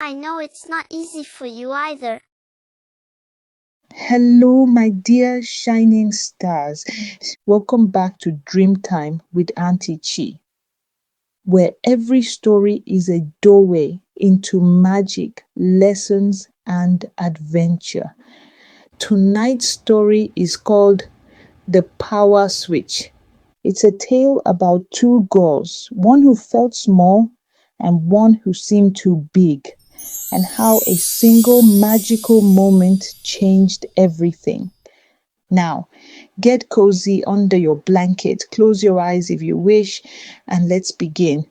I know it's not easy for you either. Hello, my dear shining stars. Welcome back to Dreamtime with Auntie Chi, where every story is a doorway into magic, lessons, and adventure. Tonight's story is called The Power Switch. It's a tale about two girls, one who felt small and one who seemed too big, and how a single magical moment changed everything. Now, get cozy under your blanket, close your eyes if you wish, and let's begin.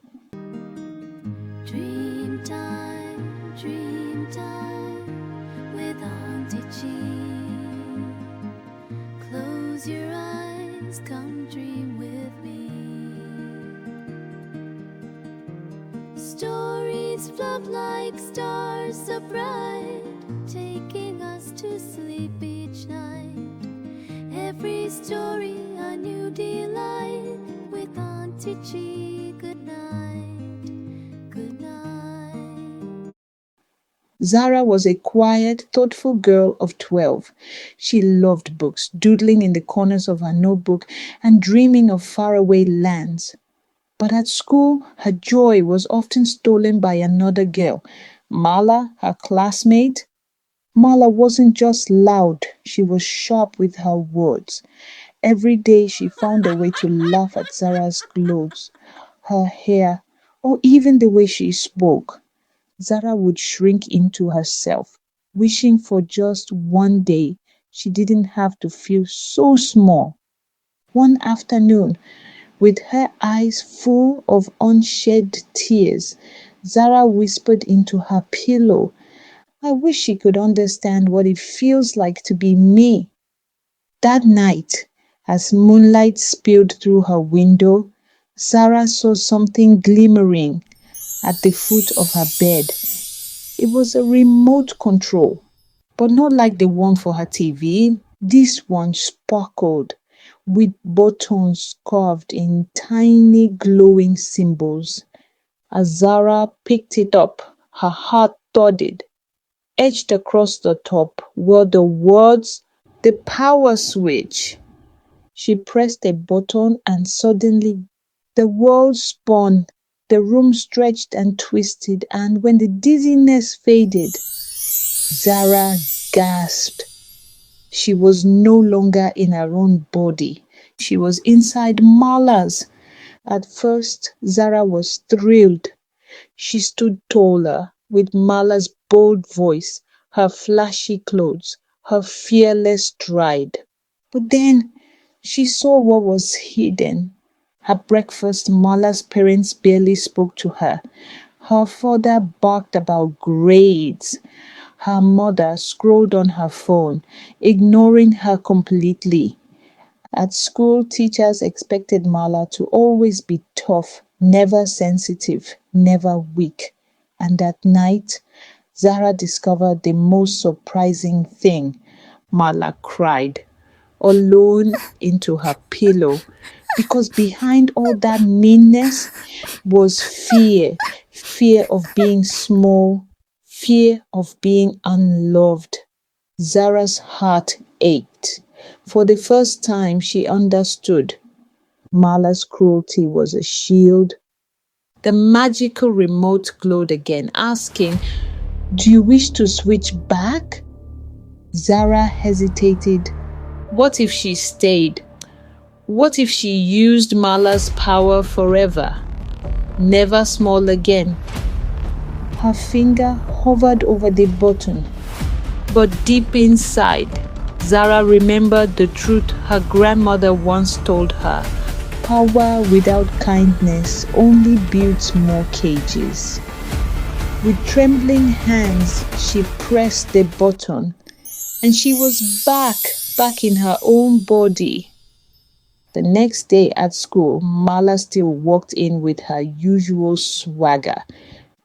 Dreamtime, dreamtime with Auntie Chi. Close your eyes, come dream with me. Stories float like stars so bright, taking us to sleep each night. Every story a new delight with Auntie Chi. Good night, good night. Zara was a quiet, thoughtful girl of 12. She loved books, doodling in the corners of her notebook and dreaming of faraway lands. But at school, her joy was often stolen by another girl, Mala, her classmate. Mala wasn't just loud, she was sharp with her words. Every day she found a way to laugh at Zara's clothes, her hair, or even the way she spoke. Zara would shrink into herself, wishing for just one day she didn't have to feel so small. One afternoon, with her eyes full of unshed tears, Zara whispered into her pillow, "I wish she could understand what it feels like to be me." That night, as moonlight spilled through her window, Zara saw something glimmering at the foot of her bed. It was a remote control, but not like the one for her TV. This one sparkled with buttons carved in tiny glowing symbols. As Zara picked it up, her heart thudded. Etched across the top were the words, "The Power Switch." She pressed a button and suddenly the world spun. The room stretched and twisted, and when the dizziness faded, Zara gasped. She was no longer in her own body. She was inside Mala's. At first, Zara was thrilled. She stood taller, with Mala's bold voice, her flashy clothes, her fearless stride. But then she saw what was hidden. At breakfast, Mala's parents barely spoke to her. Her father barked about grades. Her mother scrolled on her phone, ignoring her completely. At school, teachers expected Mala to always be tough, never sensitive, never weak. And at night, Zara discovered the most surprising thing. Mala cried, alone into her pillow, because behind all that meanness was fear, fear of being small, fear of being unloved. Zara's heart ached. For the first time, she understood. Mala's cruelty was a shield. The magical remote glowed again, asking, "Do you wish to switch back?" Zara hesitated. What if she stayed? What if she used Mala's power forever? Never small again. Her finger hovered over the button. But deep inside, Zara remembered the truth her grandmother once told her. Power without kindness only builds more cages. With trembling hands, she pressed the button, and she was back in her own body. The next day at school, Mala still walked in with her usual swagger.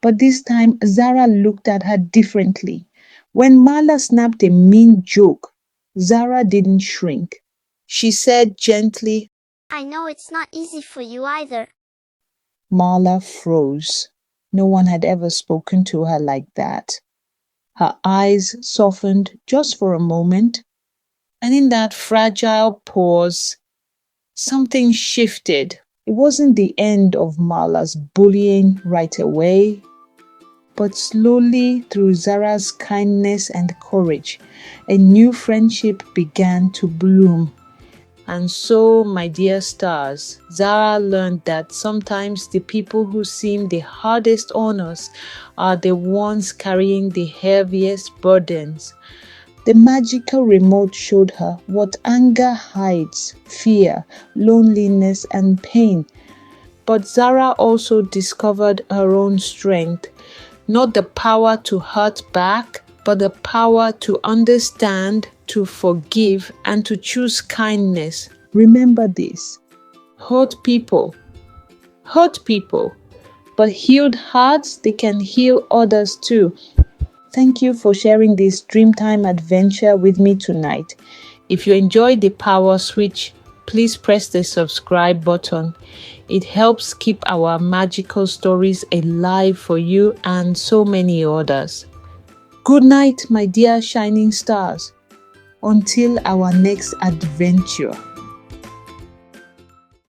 But this time, Zara looked at her differently. When Mala snapped a mean joke, Zara didn't shrink. She said gently, I know it's not easy for you either. Mala froze. No one had ever spoken to her like that. Her eyes softened just for a moment, and in that fragile pause, something shifted. It wasn't the end of Marla's bullying right away, but slowly, through Zara's kindness and courage, a new friendship began to bloom. And so, my dear stars, Zara learned that sometimes the people who seem the hardest on us are the ones carrying the heaviest burdens. The magical remote showed her what anger hides: fear, loneliness, and pain. But Zara also discovered her own strength, not the power to hurt back, but the power to understand, to forgive, and to choose kindness. Remember this: hurt people, but healed hearts, they can heal others too. Thank you for sharing this Dreamtime adventure with me tonight. If you enjoyed the power switch, please press the subscribe button. It helps keep our magical stories alive for you and so many others. Good night, my dear shining stars. Until our next adventure.